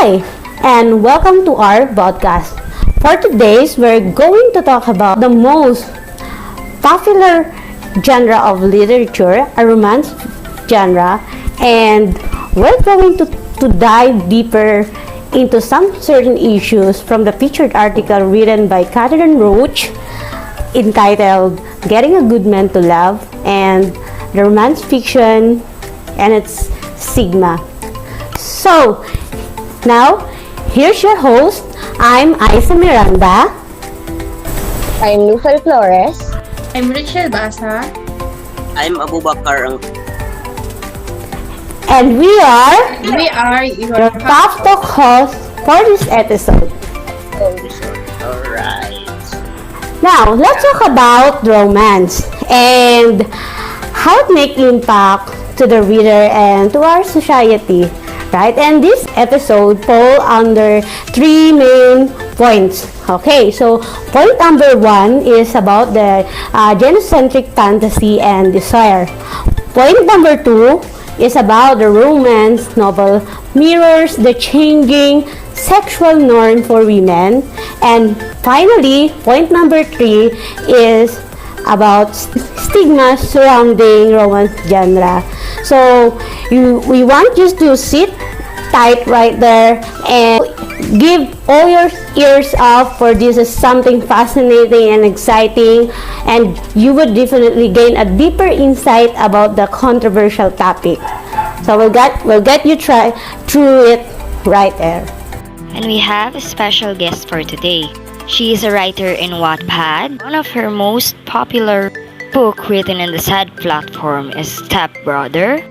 Hi, and welcome to our podcast. For today's, we're going to talk about the most popular genre of literature, a romance genre, and we're going to dive deeper into some certain issues from the featured article written by Catherine Roach entitled Getting a Good Man to Love and the romance fiction and its stigma. So, now, here's your host. I'm Aiza Miranda. I'm Lufel Flores. I'm Ritchel Basa. I'm Abubakar Angkona. And we are your your PopTalk hosts for this episode. Alright. Now, let's talk about romance and how it makes impact to the reader and to our society. Right? And this episode fall under three main points. Okay, so point number 1 is about the genocentric fantasy and desire. Point number 2 is about the romance novel mirrors the changing sexual norm for women. And finally, point number 3 is about stigma surrounding romance genre. So we want you to sit tight right there and give all your ears up, for this is something fascinating and exciting, and you would definitely gain a deeper insight about the controversial topic. So we'll get you try through it right there. And we have a special guest for today. She is a writer in Wattpad. One of her most popular book written in the sad platform is Step Brother,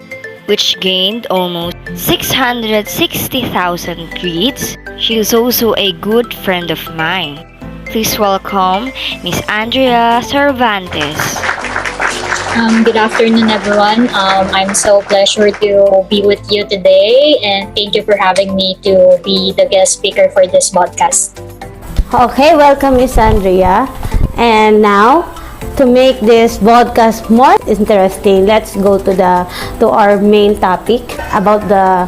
which gained almost 660,000 reads. She is also a good friend of mine. Please welcome Miss Andrea Cervantes. Good afternoon, everyone. I'm so pleasure to be with you today, and thank you for having me to be the guest speaker for this podcast. Okay, welcome Miss Andrea. And now, to make this podcast more interesting, let's go to our main topic about the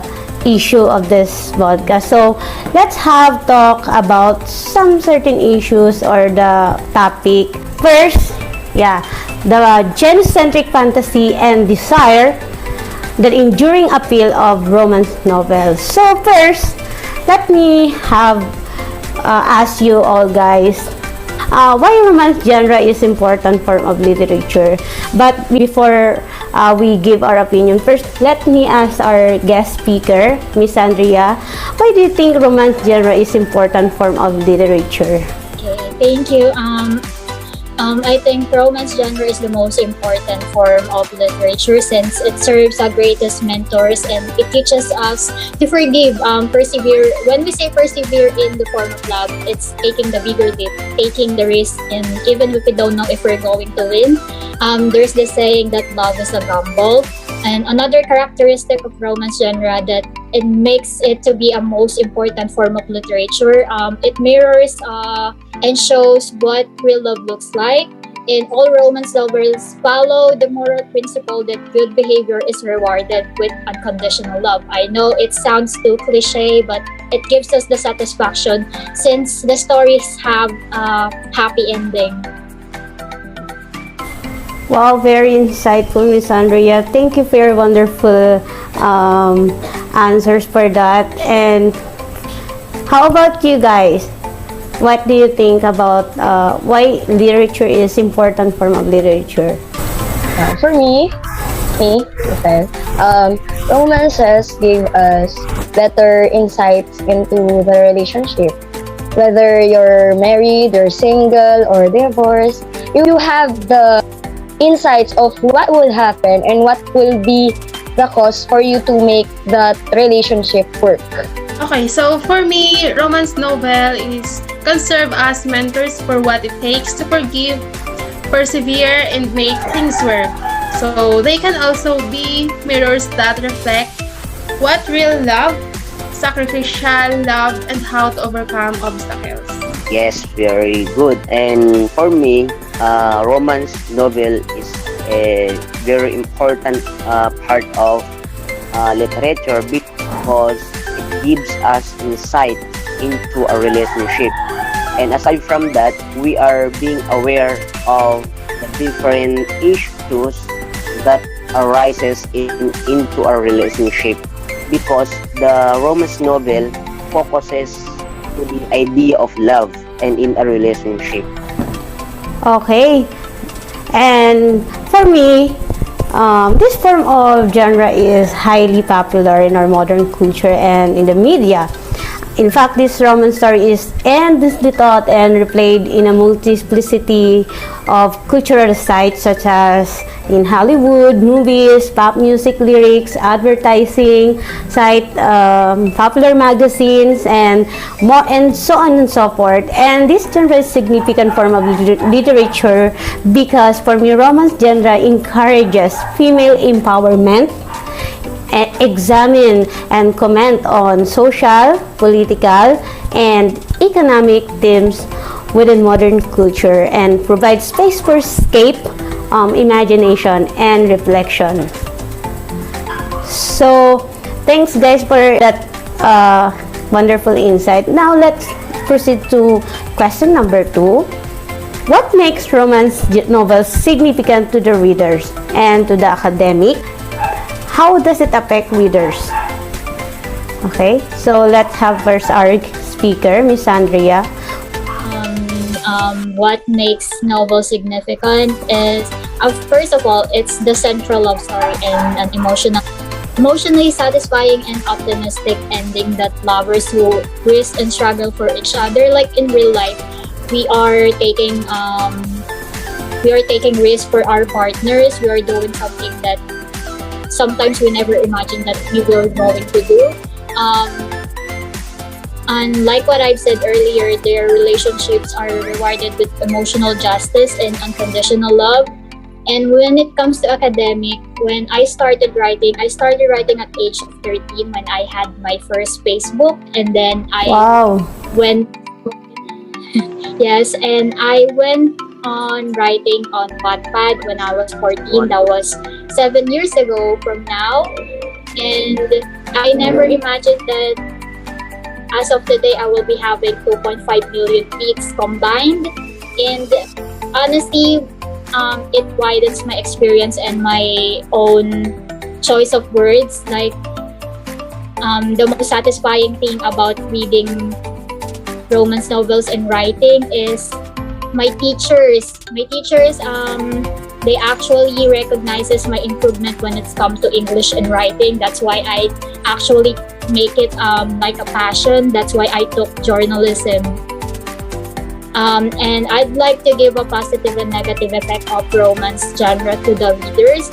issue of this podcast. So let's have talk about some certain issues or the topic. First, the genocentric fantasy and desire, the enduring appeal of romance novels. So first, let me ask you all guys, why romance genre is important form of literature. But before we give our opinion, first let me ask our guest speaker, Miss Andrea, why do you think romance genre is important form of literature? Okay, thank you. I think romance genre is the most important form of literature since it serves our greatest mentors and it teaches us to forgive, persevere. When we say persevere in the form of love, it's taking the bigger leap, taking the risk, and even if we don't know if we're going to win, there's this saying that love is a gamble. And another characteristic of romance genre that it makes it to be a most important form of literature, it mirrors and shows what real love looks like. In all romance novels follow the moral principle that good behavior is rewarded with unconditional love. I know it sounds too cliche, but it gives us the satisfaction since the stories have a happy ending. Wow, very insightful, Miss Andrea. Thank you for your wonderful answers for that. And how about you guys? What do you think about why literature is important form of literature? For me, okay, romances give us better insights into the relationship. Whether you're married, you're single, or divorced, you have the insights of what will happen and what will be the cause for you to make that relationship work. Okay, so for me, romance novel can serve as mentors for what it takes to forgive, persevere, and make things work. So they can also be mirrors that reflect what real love, sacrificial love, and how to overcome obstacles. Yes, very good. And for me, romance novel is a very important part of literature because it gives us insight into a relationship. And aside from that, we are being aware of the different issues that arises into a relationship, because the romance novel focuses to the idea of love and in a relationship. Okay. And for me, this form of genre is highly popular in our modern culture and in the media. In fact, this romance story is endlessly taught and replayed in a multiplicity of cultural sites, such as in Hollywood, movies, pop music lyrics, advertising, popular magazines, and more, and so on and so forth. And this genre is a significant form of literature because for me, romance genre encourages female empowerment, examine and comment on social, political, and economic themes within modern culture, and provide space for escape, imagination, and reflection. So, thanks guys for that wonderful insight. Now, let's proceed to question number 2. What makes romance novels significant to the readers and to the academic? How does it affect readers? Okay, so let's have first our speaker, Miss Andrea. What makes novel significant is, first of all, it's the central love story and an emotionally satisfying and optimistic ending that lovers who risk and struggle for each other. Like in real life, we are taking risks for our partners. We are doing something that sometimes we never imagined that we were going to do. And like what I've said earlier, their relationships are rewarded with emotional justice and unconditional love. And when it comes to academic, when I started writing at age of 13 when I had my first Facebook, and then I went yes, and I went on writing on Wattpad when I was 14. That was 7 years ago from now. And I never imagined that as of today, I will be having 2.5 million tweets combined. And honestly, it widens my experience and my own choice of words. Like, the most satisfying thing about reading romance novels and writing is my teachers, they actually recognizes my improvement when it's come to English and writing. That's why I actually make it like a passion. That's why I took journalism. And I'd like to give a positive and negative effect of romance genre to the readers.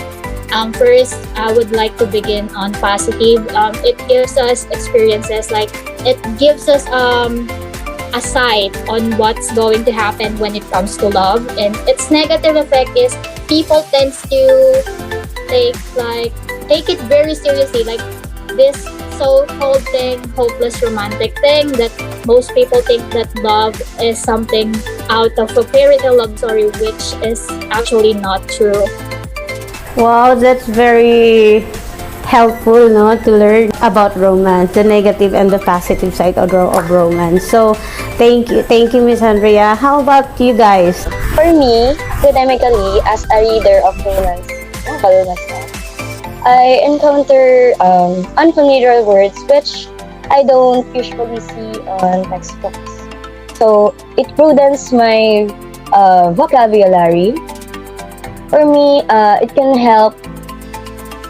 First, I would like to begin on positive. It gives us experiences, like it gives us a sight on what's going to happen when it comes to love. And its negative effect is people tends to take it very seriously, like this so-called thing, hopeless romantic thing, that most people think that love is something out of a fairy tale love story, which is actually not true. Wow, that's very helpful, no, to learn about romance, the negative and the positive side of romance. So, thank you, Miss Andrea. How about you guys? For me, academically, as a reader of romance novel myself, I encounter unfamiliar words which I don't usually see on textbooks. So, it broadens my vocabulary. For me, it can help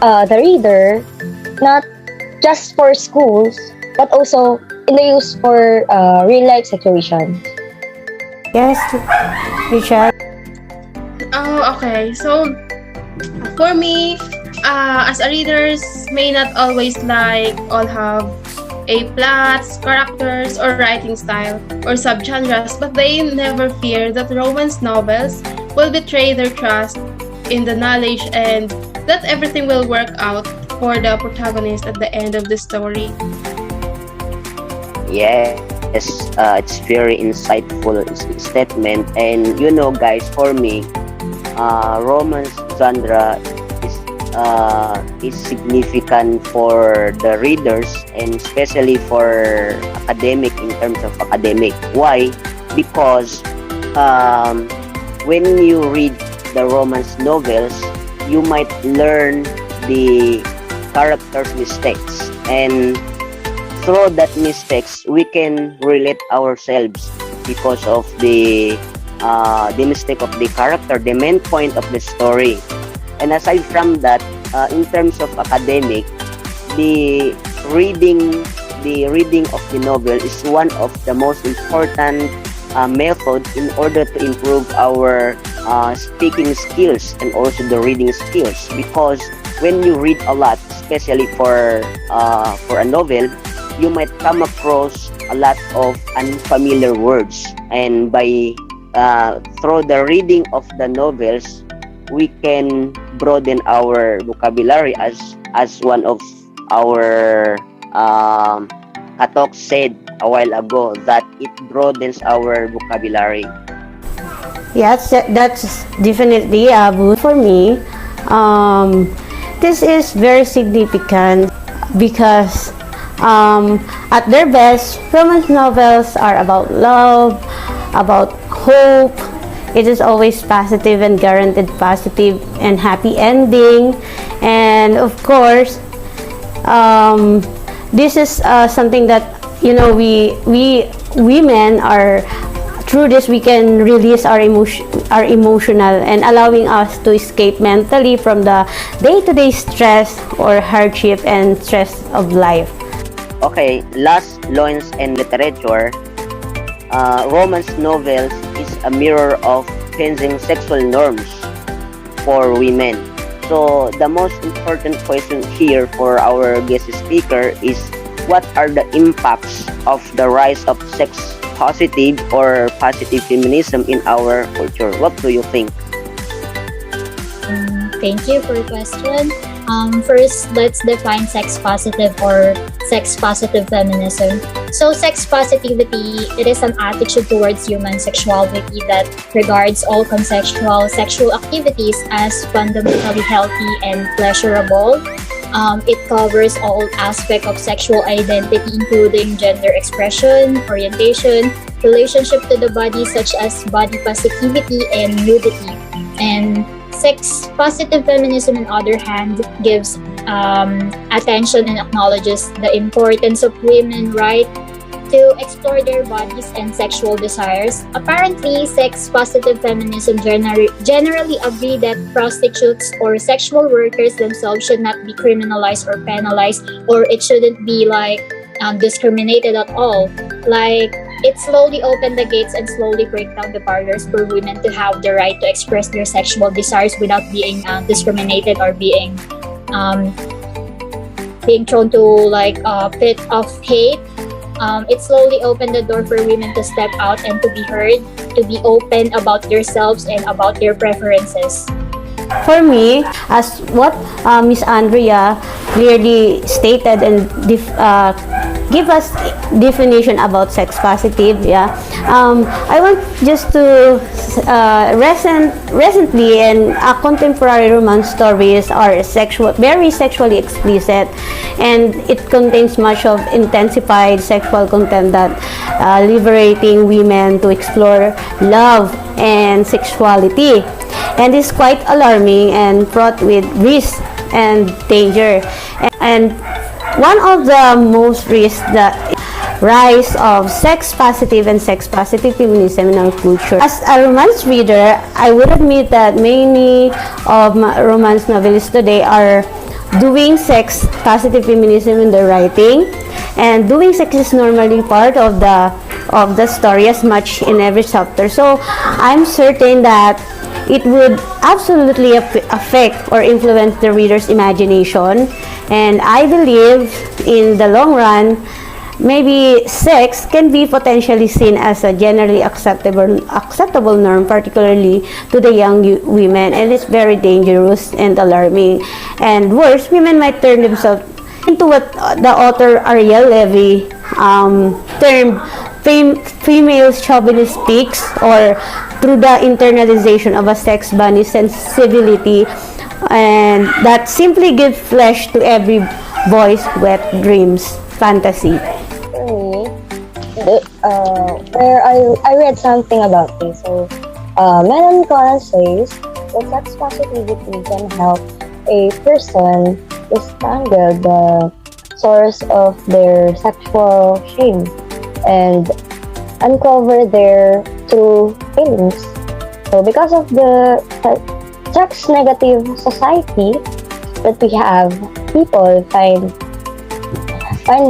the reader, not just for schools, but also in the use for real life situations. Yes, Richard. Oh, okay. So, for me, as a readers may not always all have a plots, characters, or writing style or subgenres, but they never fear that romance novels will betray their trust in the knowledge and that everything will work out for the protagonist at the end of the story. Yes, it's very insightful statement. And guys, for me, romance genre is is significant for the readers and especially for academic in terms of academic. Why? Because when you read the romance novels, you might learn the characters' mistakes, and through that mistakes we can relate ourselves because of the mistake of the character, the main point of the story. And aside from that, in terms of academic, the reading of the novel is one of the most important method in order to improve our speaking skills and also the reading skills, because when you read a lot, especially for a novel, you might come across a lot of unfamiliar words, and by through the reading of the novels, we can broaden our vocabulary, as one of our Katok said a while ago, that it broadens our vocabulary. Yes, that's definitely Abu. For me, this is very significant because at their best, romance novels are about love, about hope. It is always positive and guaranteed positive and happy ending. And of course, this is something that, we women are, through this we can release our emotional and allowing us to escape mentally from the day-to-day stress or hardship and stress of life. Okay, last, laws and literature. Romance novels is a mirror of changing sexual norms for women. So the most important question here for our guest speaker is, what are the impacts of the rise of sex positive or positive feminism in our culture? What do you think? Thank you for your question. First, let's define sex positive or sex positive feminism. So, sex positivity, it is an attitude towards human sexuality that regards all consensual sexual activities as fundamentally healthy and pleasurable. It covers all aspects of sexual identity, including gender expression, orientation, relationship to the body, such as body positivity and nudity. And sex positive feminism, on the other hand, gives attention and acknowledges the importance of women's right to explore their bodies and sexual desires. Apparently, sex positive feminism generally agree that prostitutes or sexual workers themselves should not be criminalized or penalized, or it shouldn't be discriminated at all. It slowly opened the gates and slowly break down the barriers for women to have the right to express their sexual desires without being discriminated or being thrown to a pit of hate. It slowly opened the door for women to step out and to be heard, to be open about themselves and about their preferences. For me, as what Miss Andrea clearly stated and give us definition about sex positive, I want just to recently and contemporary romance stories are very sexually explicit, and it contains much of intensified sexual content that liberating women to explore love and sexuality, and is quite alarming and fraught with risk and danger. And one of the most risks, the rise of sex positive and sex positive feminism in our culture. As a romance reader, I would admit that many of romance novelists today are doing sex positive feminism in their writing, and doing sex is normally part of the story as much in every chapter. So I'm certain that it would absolutely affect or influence the reader's imagination, and I believe in the long run, maybe sex can be potentially seen as a generally acceptable norm, particularly to the young women, and it's very dangerous and alarming. And worse, women might turn themselves into what the author Ariel Levy termed female chauvinist speaks, or through the internalization of a sex bunny sensibility and that simply give flesh to every boy's wet dreams fantasy. For me, where I read something about this. So, Madam Angkona says that sex positivity can help a person disentangle the source of their sexual shame and uncover their true feelings. So, because of the sex negative society that we have, people find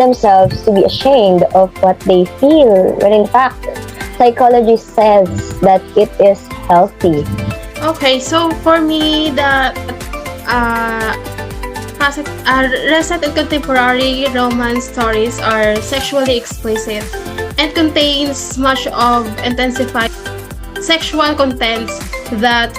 themselves to be ashamed of what they feel, when in fact, psychology says that it is healthy. Okay, so for me, the recent and contemporary romance stories are sexually explicit and contains much of intensified sexual contents that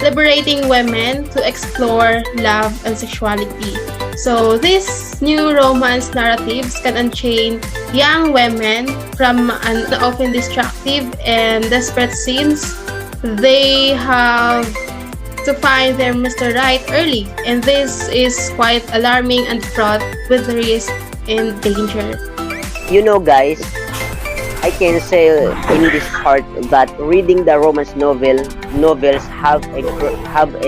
liberating women to explore love and sexuality. So these new romance narratives can unchain young women from an often destructive and desperate scenes. They have to find their Mr. Right early, and this is quite alarming and fraught with risk and danger. You know, guys, I can say in this part that reading the romance novels have a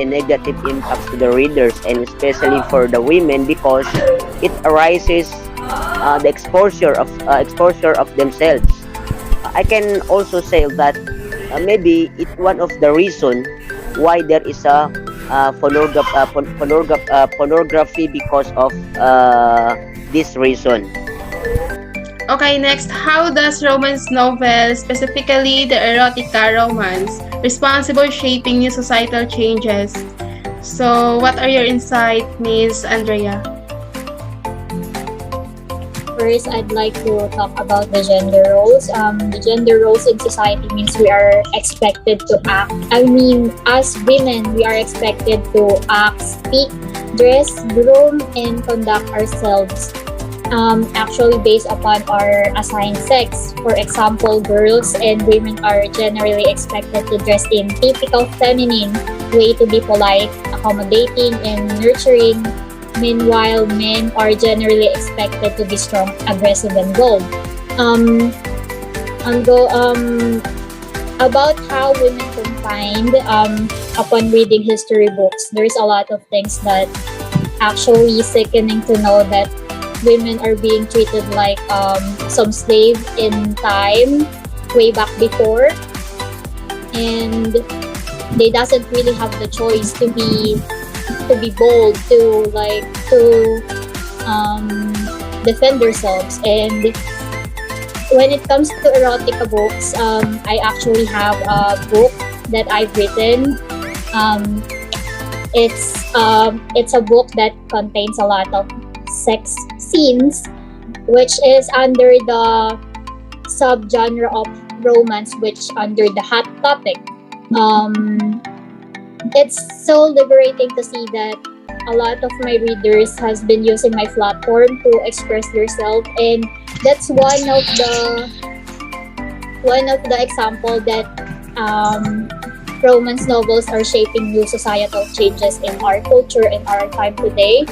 negative impact to the readers, and especially for the women, because it arises the exposure of themselves. I can also say that maybe it's one of the reason why there is a pornography because of this reason. Okay, next, how does romance novel, specifically the erotica romance, responsible shaping new societal changes? So, what are your insights, Miss Andrea? First, I'd like to talk about the gender roles. The gender roles in society means we are expected to act. As women, we are expected to act, speak, dress, groom, and conduct ourselves. Actually based upon our assigned sex. For example, girls and women are generally expected to dress in typical feminine way to be polite, accommodating, and nurturing. Meanwhile, men are generally expected to be strong, aggressive, and bold. About how women confined upon reading history books, there's a lot of things that actually sickening to know that women are being treated like some slave in time way back before, and they doesn't really have the choice to be bold, to defend themselves. And when it comes to erotica books, I actually have a book that I've written. It's a book that contains a lot of sex scenes, which is under the subgenre of romance, which under the hot topic. It's so liberating to see that a lot of my readers has been using my platform to express themselves, and that's one of the example that romance novels are shaping new societal changes in our culture and our time today.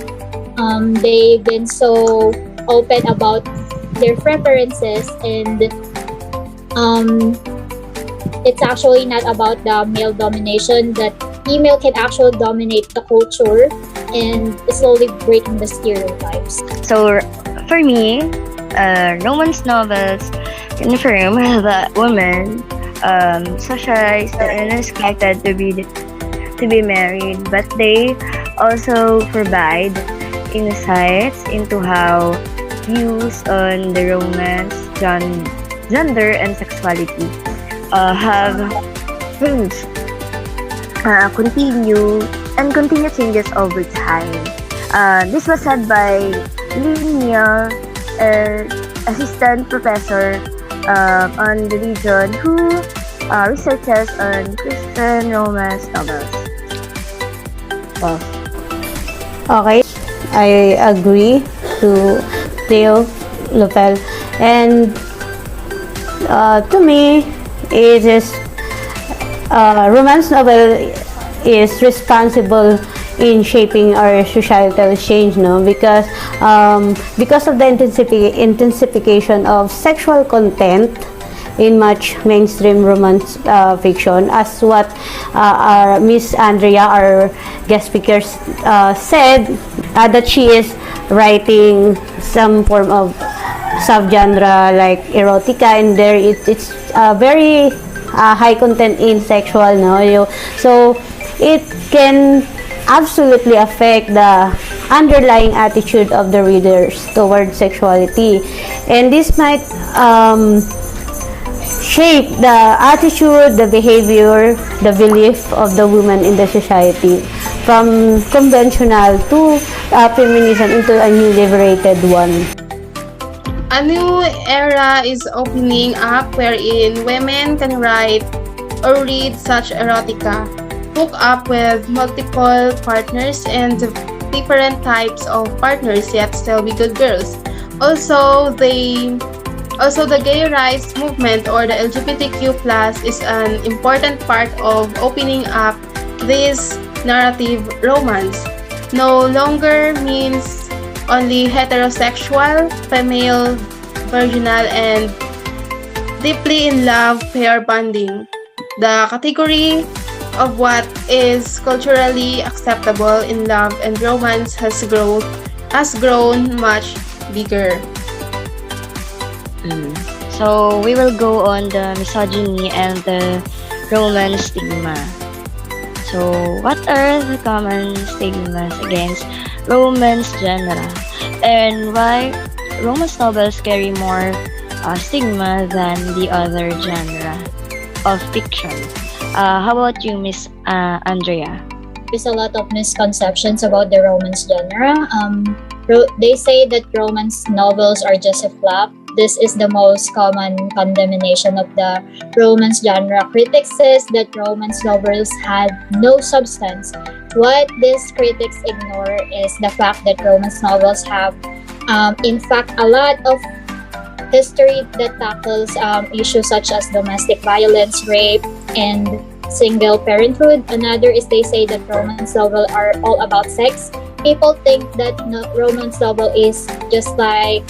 They've been so open about their preferences, and it's actually not about the male domination, that female can actually dominate the culture and slowly breaking the stereotypes. So, for me, romance novels confirm that women socialized and expected to be married, but they also provide insights into how views on the romance, gender, and sexuality have changed, continue changes over time. This was said by Linnea, assistant professor on religion, who researches on Christian romance novels. Okay, I agree to Theo Lufel, and to me, it is romance novel is responsible in shaping our societal change, no? Because of the intensification of sexual content in much mainstream romance fiction, as what our Miss Andrea, our guest speaker, said, that she is writing some form of subgenre like erotica, and there it's very high content in sexual, no? So it can absolutely affect the underlying attitude of the readers towards sexuality, and this might shape the attitude, the behavior, the belief of the woman in the society, from conventional to feminism into a new liberated one. A new era is opening up wherein women can write or read such erotica, hook up with multiple partners and different types of partners, yet still be good girls. Also, the gay rights movement, or the LGBTQ+ is an important part of opening up this narrative romance. No longer means only heterosexual, female, virginal, and deeply in love pair bonding. The category of what is culturally acceptable in love and romance has grown much bigger. So we will go on the misogyny and the romance stigma. So what are the common stigmas against romance genre, and why romance novels carry more stigma than the other genre of fiction? How about you, Miss Andrea? There's a lot of misconceptions about the romance genre. They say that romance novels are just a flop. This is the most common condemnation of the romance genre. Critics says that romance novels have no substance. What these critics ignore is the fact that romance novels have, in fact, a lot of history that tackles issues such as domestic violence, rape, and single parenthood. Another is they say that romance novels are all about sex. People think that romance novel is just like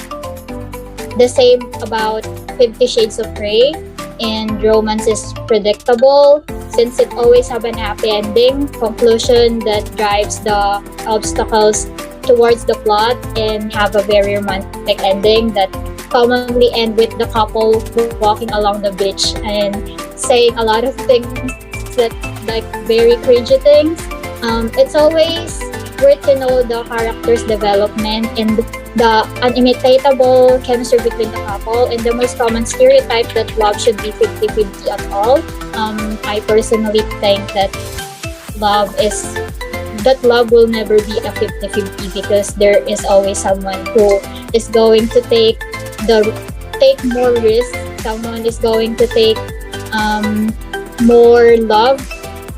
the same about 50 Shades of Grey, and romance is predictable since it always have an happy ending conclusion that drives the obstacles towards the plot, and have a very romantic ending that commonly end with the couple walking along the beach and saying a lot of things that like very cringy things. It's always worth to know the character's development and the unimitatable chemistry between the couple, and the most common stereotype that love should be 50-50 at all. I personally think that love will never be a 50-50, because there is always someone who is going to take more risk. Someone is going to take more love.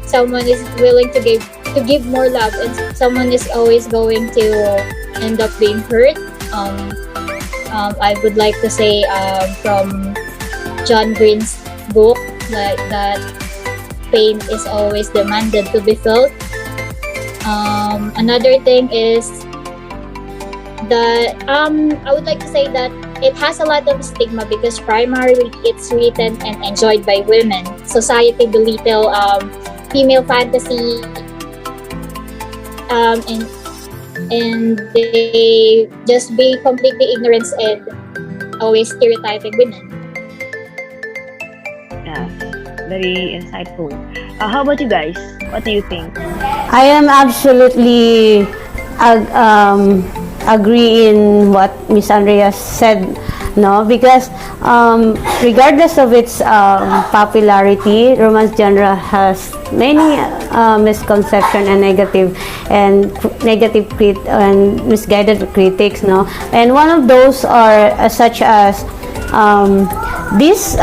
Someone is willing to give more love, and someone is always going to end up being hurt. I would like to say from John Green's book that pain is always demanded to be felt. Another thing is that I would like to say that it has a lot of stigma because primarily it's written and enjoyed by women. Society belittle female fantasy, and they just be completely ignorant and always stereotyping women. Yeah, very insightful. How about you guys? What do you think? I am absolutely agree in what Miss Andrea said, no, because regardless of its popularity, romance genre has many misconceptions and misguided critics, no, and one of those are such as this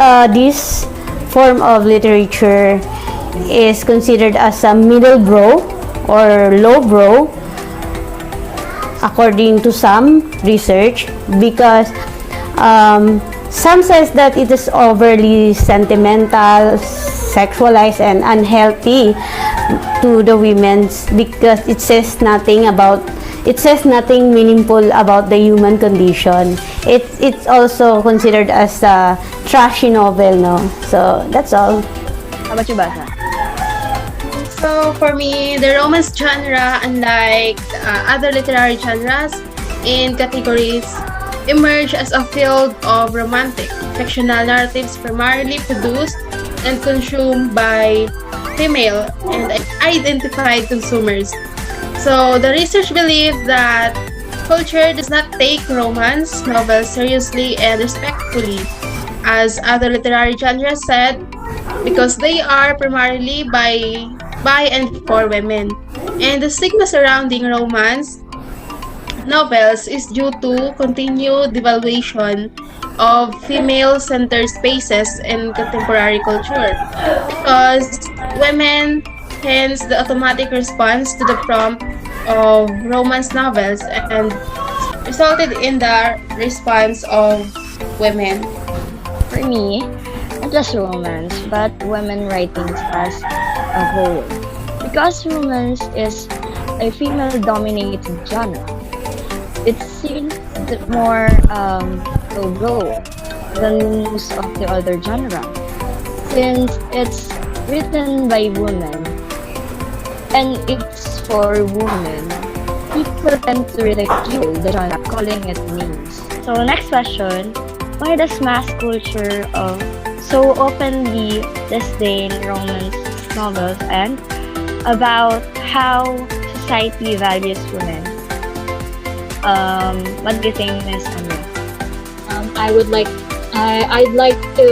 form of literature is considered as a middle brow or low brow, according to some research, because some says that it is overly sentimental, sexualized and unhealthy to the women's, because it says nothing meaningful about the human condition. It's also considered as a trashy novel, no? So that's all. How about you, Basa? So for me, the romance genre, unlike other literary genres and categories, emerged as a field of romantic fictional narratives primarily produced and consumed by female and identified consumers. So the research believed that culture does not take romance novels seriously and respectfully, as other literary genres said, because they are primarily by and for women. And the stigma surrounding romance novels is due to continued devaluation of female-centered spaces in contemporary culture. Because women, hence the automatic response to the prompt of romance novels and resulted in the response of women. For me, not just romance, but women writings as a whole. Because romance is a female-dominated genre, it seems more low than most of the other genre. Since it's written by women and it's for women, people tend to ridicule the genre, calling it names. So next question, why does mass culture so openly disdain romance novels, and about how society values women? What do you think, Miss Andrea? I'd like to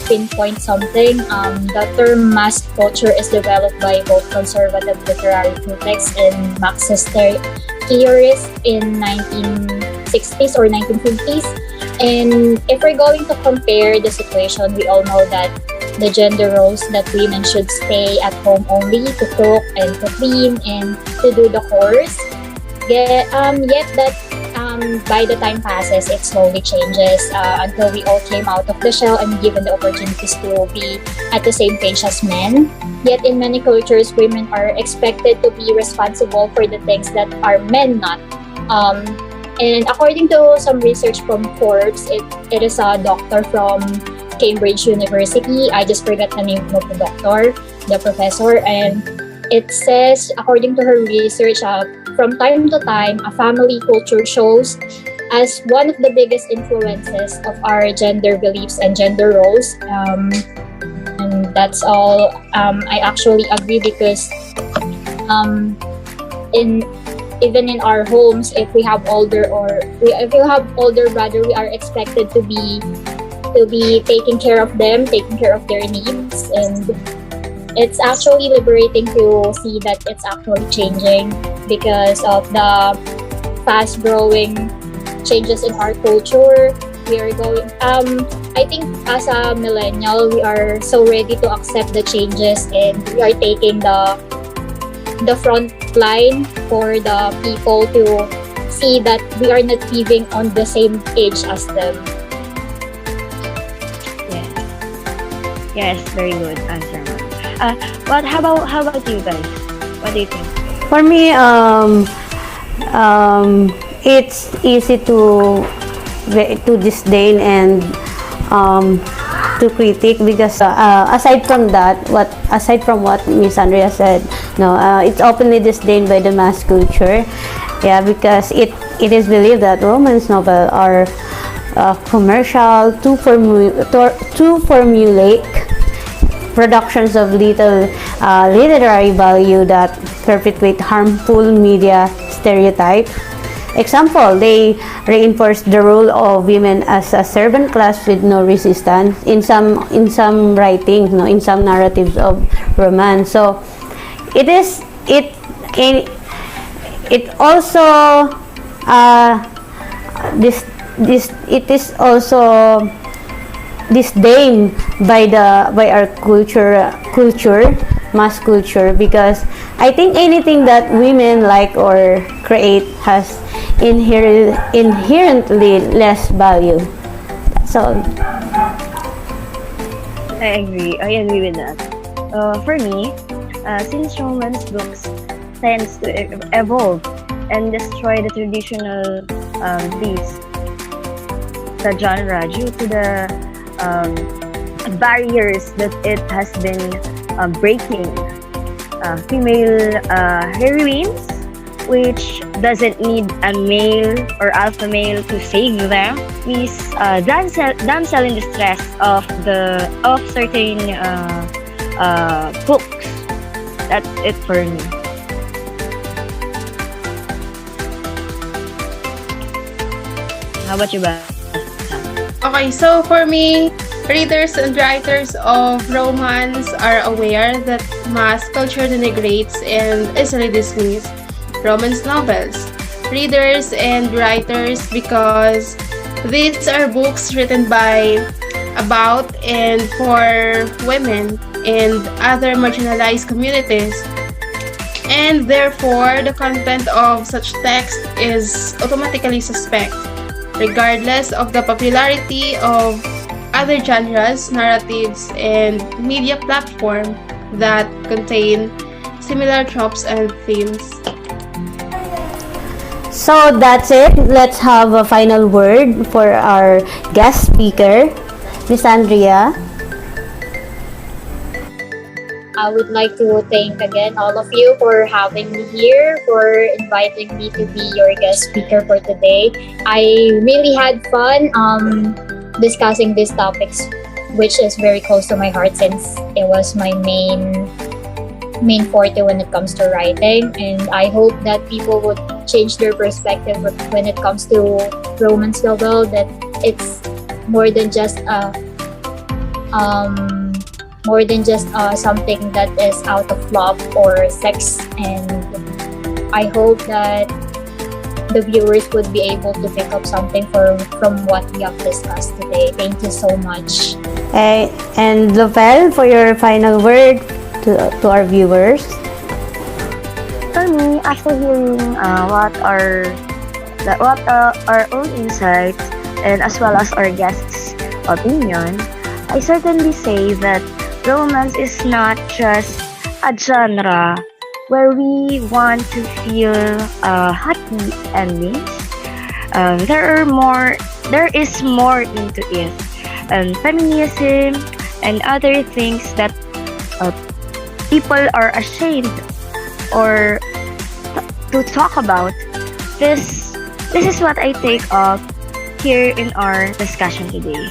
pinpoint something. The term mass culture is developed by both conservative literary critics and Marxist theorists in 1960s or 1950s. And if we're going to compare the situation, we all know that the gender roles that women should stay at home only to cook and to clean and to do the chores. Yet that by the time passes, it slowly changes until we all came out of the shell and given the opportunities to be at the same page as men. Yet in many cultures, women are expected to be responsible for the things that are men not. And according to some research from Forbes, it is a doctor from Cambridge University. I just forgot the name of the professor. And it says, according to her research, from time to time, a family culture shows as one of the biggest influences of our gender beliefs and gender roles. And that's all. I actually agree because even in our homes, if we have older brother, we are expected to be taking care of them, taking care of their needs, and it's actually liberating to see that it's actually changing because of the fast growing changes in our culture. We are going I think as a millennial, we are so ready to accept the changes, and we are taking the front line for the people to see that we are not living on the same age as them. Yes, very good answer. How about you guys? What do you think? For me, it's easy to disdain and to critique because aside from what Miss Andrea said, no, it's openly disdained by the mass culture. Yeah, because it is believed that romance novels are commercial, too formulaic productions of little literary value that perpetuate harmful media stereotype. Example, they reinforce the role of women as a servant class with no resistance in some writings, no, in some narratives of romance. So it also it is also disdained by our culture, mass culture, because I think anything that women like or create has inherently less value. That's all. I agree with that. For me, since romance books tends to evolve and destroy the traditional beats, the genre due to the um, barriers that it has been breaking. Female heroines, which doesn't need a male or alpha male to save them, is damsel in distress of certain books. That's it for me. How about you, ba? Okay, so for me, readers and writers of romance are aware that mass culture denigrates and easily dismisses romance novels. Readers and writers because these are books written by, about, and for women and other marginalized communities. And therefore, the content of such text is automatically suspect, regardless of the popularity of other genres, narratives, and media platforms that contain similar tropes and themes. So that's it. Let's have a final word for our guest speaker, Miss Andrea. I would like to thank again all of you for having me here, for inviting me to be your guest speaker for today. I really had fun discussing these topics, which is very close to my heart since it was my main forte when it comes to writing. And I hope that people would change their perspective when it comes to romance novel, that it's more than just something that is out of love or sex. And I hope that the viewers would be able to pick up something from what we have discussed today. Thank you so much. And Lufel, for your final word to our viewers. For me, after hearing what our own insights and as well as our guests' opinion, I certainly say that romance is not just a genre where we want to feel happy endings. There is more into it. Feminism and other things that people are ashamed or to talk about. This is what I take up here in our discussion today.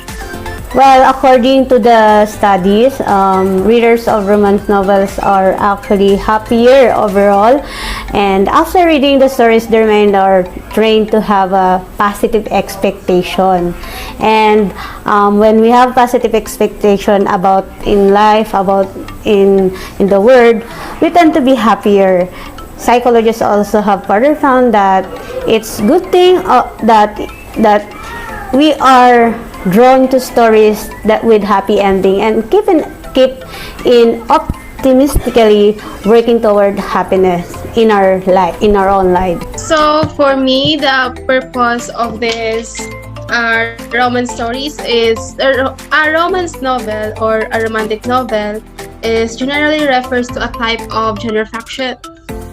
Well, according to the studies, readers of romance novels are actually happier overall. And after reading the stories, their mind are trained to have a positive expectation. And when we have positive expectation about in life, about in the world, we tend to be happier. Psychologists also have further found that it's good thing that we are drawn to stories that with happy ending and keep in optimistically working toward happiness in our life, in our own life. So for me, the purpose of this romance stories is a romance novel or a romantic novel is generally refers to a type of genre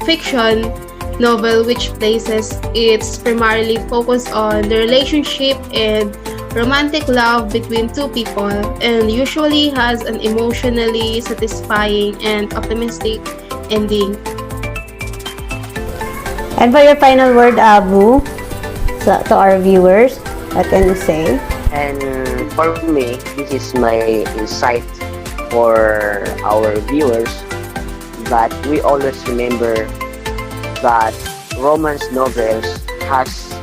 fiction novel which places its primarily focus on the relationship and romantic love between two people and usually has an emotionally satisfying and optimistic ending. And for your final word, Abu, to our viewers, what can you say? And for me, this is my insight for our viewers that we always remember that romance novels has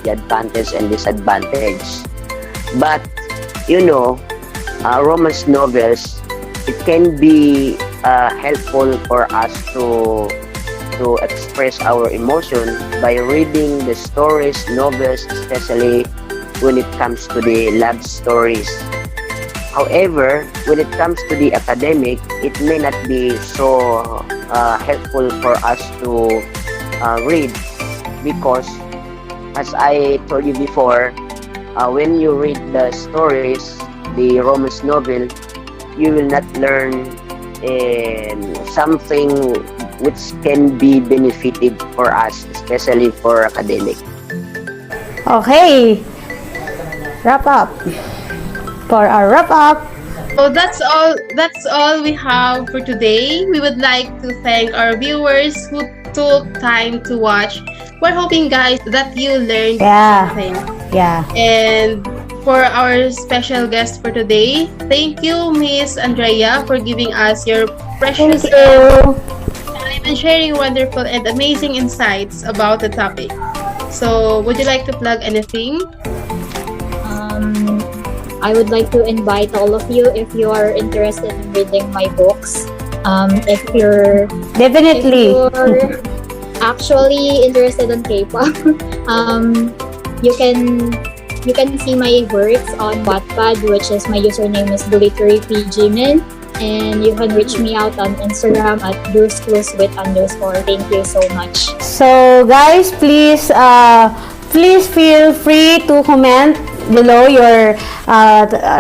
the advantage and disadvantage. But romance novels, it can be helpful for us to express our emotion by reading the stories, novels, especially when it comes to the love stories. However, when it comes to the academic, it may not be so helpful for us to read because, as I told you before, when you read the stories, the romance novel, you will not learn something which can be benefited for us, especially for academic. Okay, wrap up. For our wrap up, So that's all we have for today. We would like to thank our viewers who took time to watch. We're hoping, guys, that you learned Yeah. something. yeah. And for our special guest for today, thank you, Miss Andrea, for giving us your precious Thank you. time and sharing wonderful and amazing insights about the topic. So, would you like to plug anything? I would like to invite all of you if you are interested in reading my books. If you're Definitely. actually interested in K-pop, you can see my works on Wattpad, which is my username is @glitterypgmin, and you can reach me out on Instagram at @bruceclus_. Thank you so much. So guys, please feel free to comment below your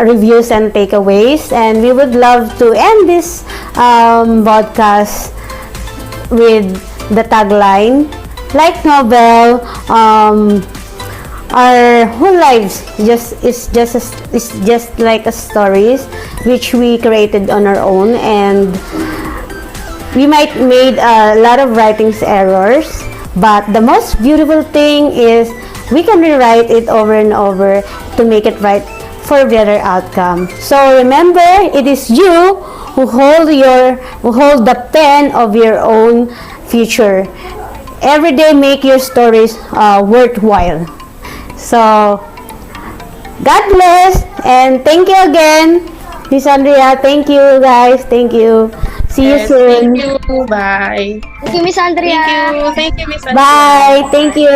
reviews and takeaways, and we would love to end this podcast with the tagline, like Nobel, our whole lives is just like a stories which we created on our own, and we might made a lot of writings errors, but the most beautiful thing is we can rewrite it over and over to make it right for a better outcome. So remember, it is you who hold the pen of your own future. Every day, make your stories worthwhile. So God bless, and thank you again, Miss Andrea. Thank you, guys. Thank you. See you Yes, soon. thank you. Bye. Thank you, Miss Andrea. Thank you, Miss Andrea. Bye. Thank you.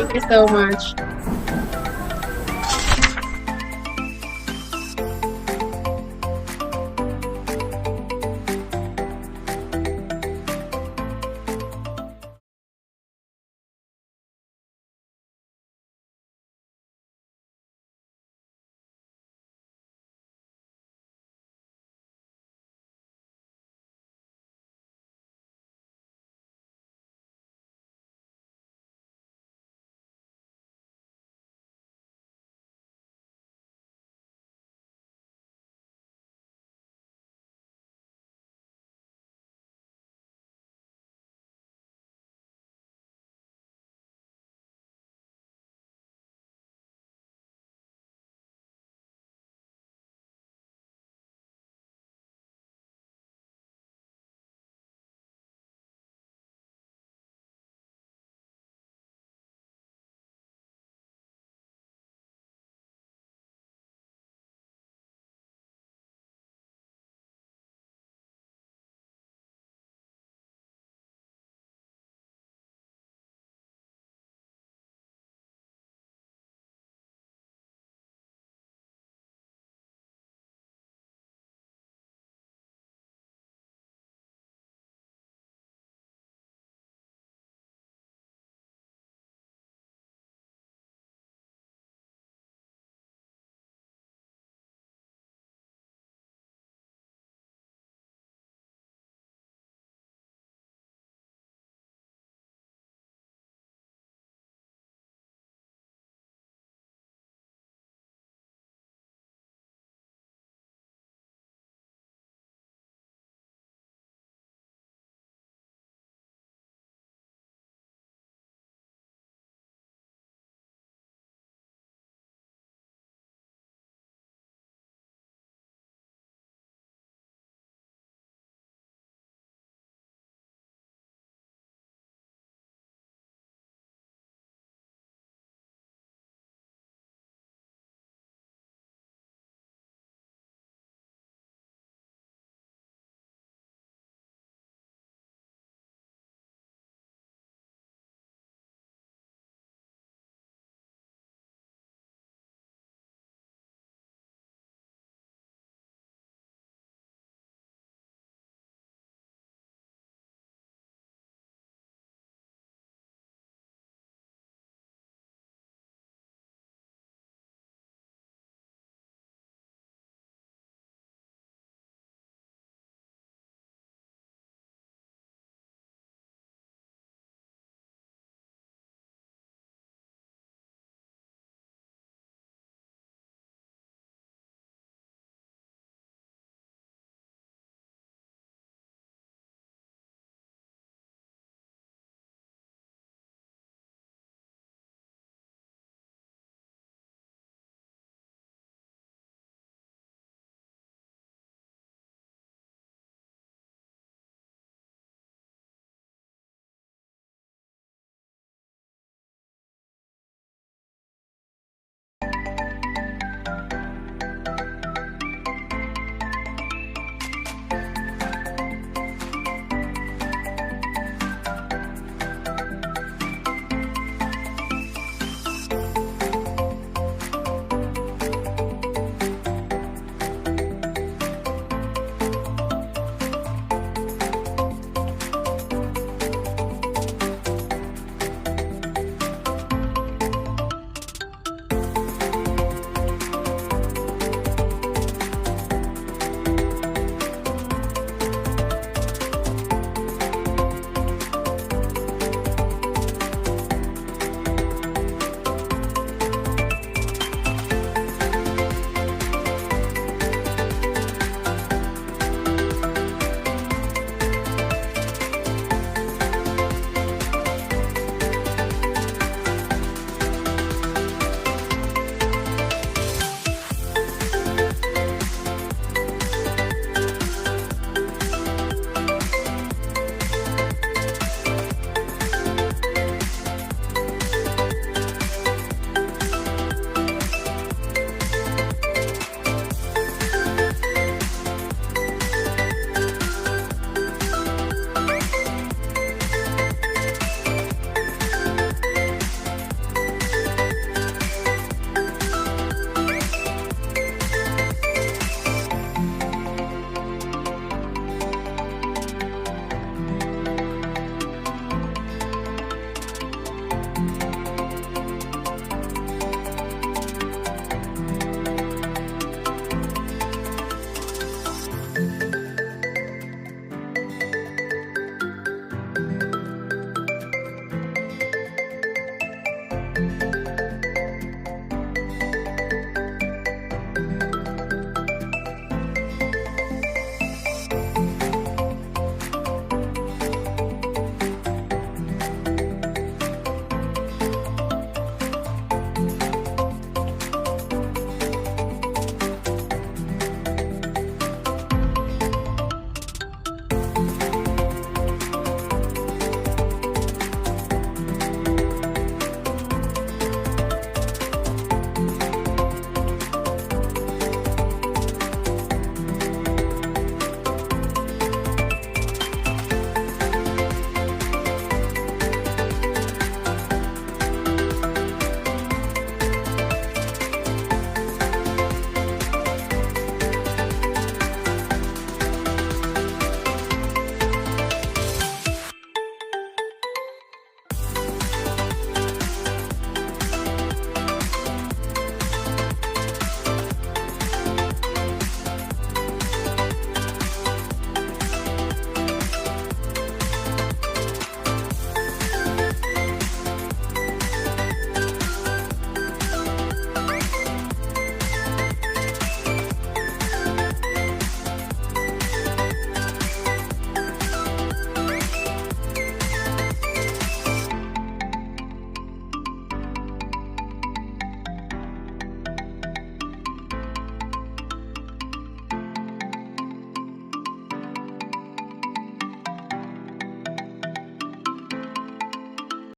Thank you so much.